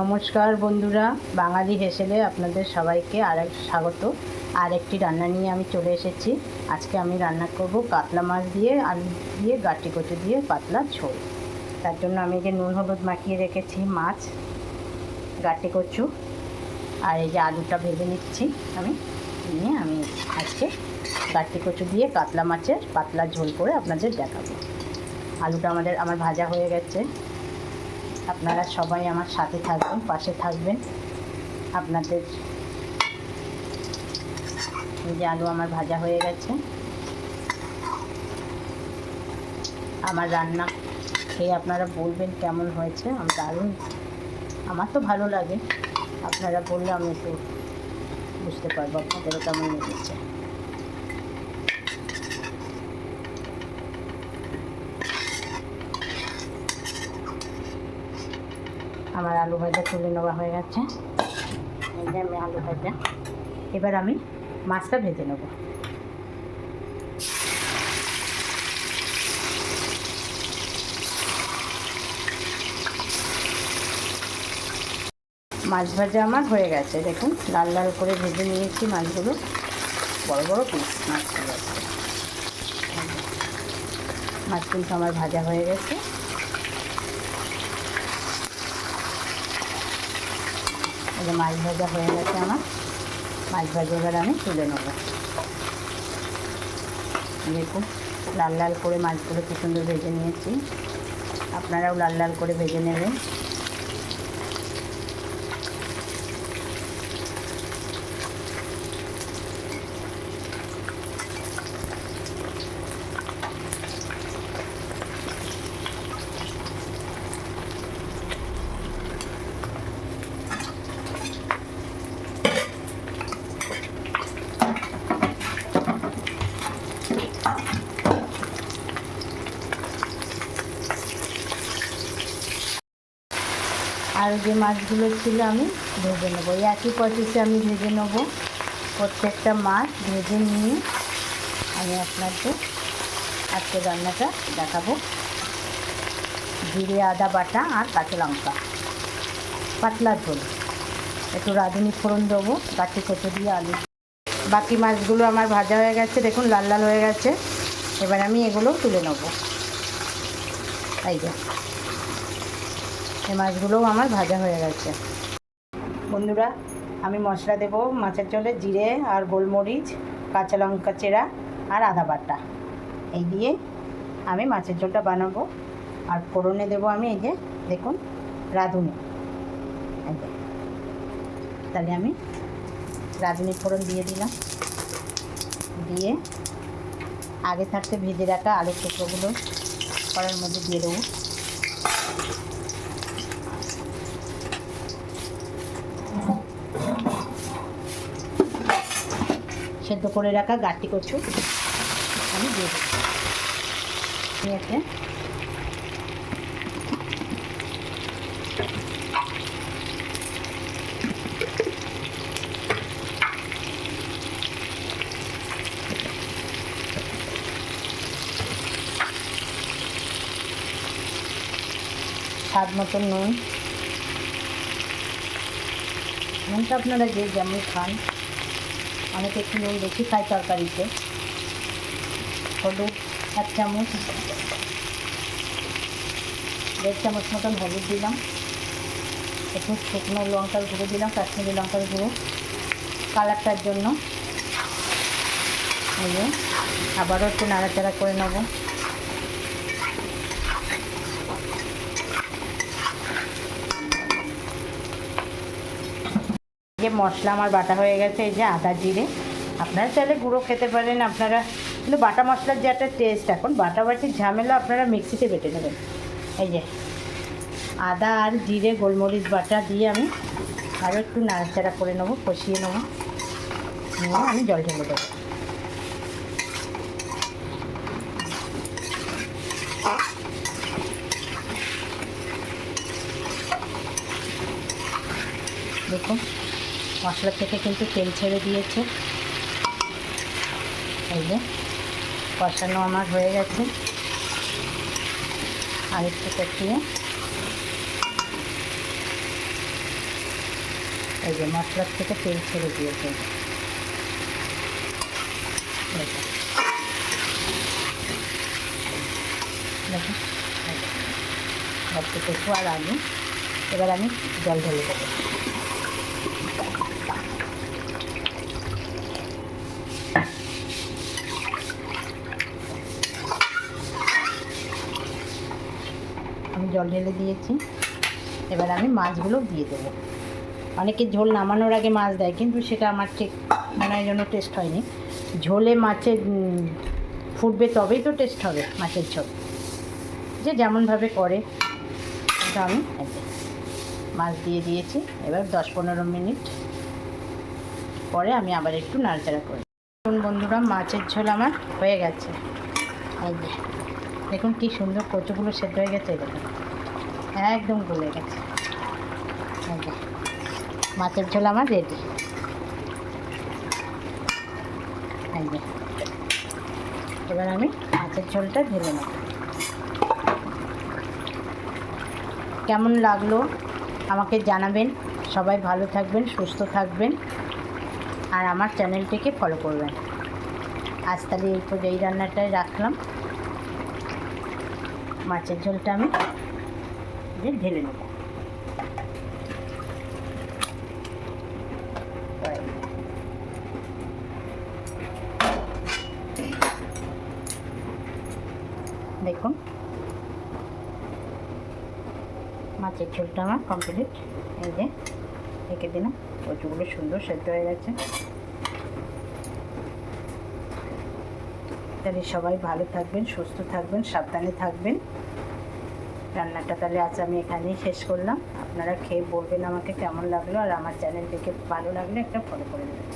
নমস্কার বন্ধুরা, বাঙালি হেসেলে আপনাদের সবাইকে স্বাগত। আরেকটি রান্না নিয়ে আমি চলে এসেছি। আজকে আমি রান্না করব কাতলা মাছ দিয়ে আলু দিয়ে গাঁটি কচু দিয়ে পাতলা ঝোল। তার জন্য আমি যে নুন হলুদ মাখিয়ে রেখেছি মাছ, গাঁটি কচু আর এই যে আলুটা ভেজে নিচ্ছি। আমি আজকে গাঁটি কচু দিয়ে কাতলা মাছের পাতলা ঝোল করে আপনাদের দেখাবো। আলুটা আমার ভাজা হয়ে গেছে। আপনারা সবাই আমার সাথে থাকবেন, পাশে থাকবেন। আপনাদের এই যে আলু আমার ভাজা হয়ে গেছে। আমার রান্না খেয়ে আপনারা বলবেন কেমন হয়েছে। আমার তো ভালো লাগে, আপনারা বললে আমি একটু বুঝতে পারবো আপনাদেরও কেমন লেগেছে। আমার আলু ভাজা তুলে নেওয়া হয়ে গেছে। এই যে আমি আলু ভাজা, এবার আমি মাছটা ভেজে নেব। মাছ ভাজা আমার হয়ে গেছে, দেখুন লাল লাল করে ভেজে নিয়েছি মাছগুলো, বড় বড় পিস মাছগুলো। মাছ কিন্তু আমার ভাজা হয়ে গেছে। এই মাছ ভাজা হয়ে গেছে আমার। মাছ ভাজা এবার আমি তুলে নেব। দেখুন লাল লাল করে মাছগুলো কি সুন্দর ভেজে নিয়েছি। আপনারাও লাল লাল করে ভেজে নেবেন। আর যে মাছগুলো ছিল আমি ভেজে নেবো, একই প্রসেসে আমি ভেজে নেবো। প্রত্যেকটা মাছ ভেজে নিয়ে আমি আপনাদের আজকে রান্নাটা দেখাবো। জিরে আদা বাটা আর কাঁচা লঙ্কা, পাতলা ঝোল, একটু রাঁধুনি ফোড়ন দেবো গাঁটি কচু দিয়ে আলু। বাকি মাছগুলো আমার ভাজা হয়ে গেছে, দেখুন লাল লাল হয়ে গেছে। এবার আমি এগুলো তুলে নেবো। এই যে এই মাছগুলোও আমার ভাজা হয়ে গেছে। বন্ধুরা, আমি মশলা দেবো মাছের ঝোলে জিরে আর গোলমরিচ, কাঁচা লঙ্কা চেরা আর আদা বাটা, এই দিয়ে আমি মাছের ঝোলটা বানাবো। আর ফোড়নে দেবো আমি এই যে দেখুন রাঁধুনি। এই যে তাহলে আমি রাঁধুনি ফোড়ন দিয়ে দিলাম। দিয়ে আগে থাকতে ভেজে রাখা আলুর টুকরোগুলো কড়াইয়ের মধ্যে দিয়ে দেবো। সেদ্ধ করে রাখা গাঁটি কচু আমি দিয়ে দেবো। স্বাদ মতন নুন, নুনটা আপনারা যে যেমন খান, অনেকে একটু নুন বেশি খায় তরকারিতে। হলুদ 1 চামচ, 1.5 চামচ মতন হলুদ দিলাম। একটু শুকনো লঙ্কার গুঁড়ো দিলাম, কাশ্মীরি লঙ্কার গুঁড়ো কালারটার জন্য। এই আবারও একটু নাড়াচাড়া করে নেব। যে মশলা আমার বাটা হয়ে গেছে, এই যে আদা জিরে, আপনারা চাইলে গুঁড়ো খেতে পারেন। আপনারা কিন্তু বাটা মশলার যে একটা টেস্ট, এখন বাটা বাটির ঝামেলা, আপনারা মিক্সিতে বেটে নেবেন। এই যে আদা আর জিরে গোলমরিচ বাটা দিয়ে আমি আরও একটু নাড়াচাড়া করে নেবো, কষিয়ে নেবো। নিয়ে আমি জল ঢেলে দেবো। দেখুন মশলা থেকে কিন্তু তেল ছেড়ে দিয়েছে। এই যে কষানো আমার হয়ে গেছে। আর একটু কষিয়ে এই যে মশলার থেকে তেল ছেড়ে দিয়েছে। দেখুন একটু আর আলু, এবার আমি জল ঢেলে দেবো। আমি জল ঢেলে দিয়েছি, এবার আমি মাছগুলো দিয়ে দেবো। অনেকে ঝোল নামানোর আগে মাছ দেয়, কিন্তু সেটা আমার ঠিক মনে হয় যেন টেস্ট হয়নি। ঝোলে মাছের ফুটবে তবেই তো টেস্ট হবে মাছের ঝোল, যে যেমনভাবে করে। ওটা আমি মাছ দিয়ে দিয়েছি। এবার 10-15 মিনিট পরে আমি আবার একটু নাড়াচাড়া করি। বন্ধুরা, মাছের ঝোল আমার হয়ে গেছে। দেখুন কি সুন্দর কচুগুলো সেদ্ধ হয়ে গেছে, দেখুন একদম গলে গেছে। মাছের ঝোল আমার রেডি। এবার আমি মাছের ঝোলটা ঢেলে নেব। কেমন লাগলো আমাকে জানাবেন। সবাই ভালো থাকবেন, সুস্থ থাকবেন, আর আমার চ্যানেলটিকে ফলো করবেন। আজ তাহলে এই রান্নাটাই রাখলাম। মাছের ঝোলটা আমি ঢেলে নেব। দেখুন মাছের ঝোলটা আমার কমপ্লিট। এই যে রেখে দিলাম, কচুগুলো সুন্দর সেদ্ধ হয়ে গেছে। তাহলে সবাই ভালো থাকবেন, সুস্থ থাকবেন, সাবধানে থাকবেন। রান্নাটা তাহলে আজ আমি এখানেই শেষ করলাম। আপনারা খেয়ে বলবেন আমাকে কেমন লাগলো, আর আমার চ্যানেলটিকে ভালো লাগলে একটা ফলো করে দেবেন।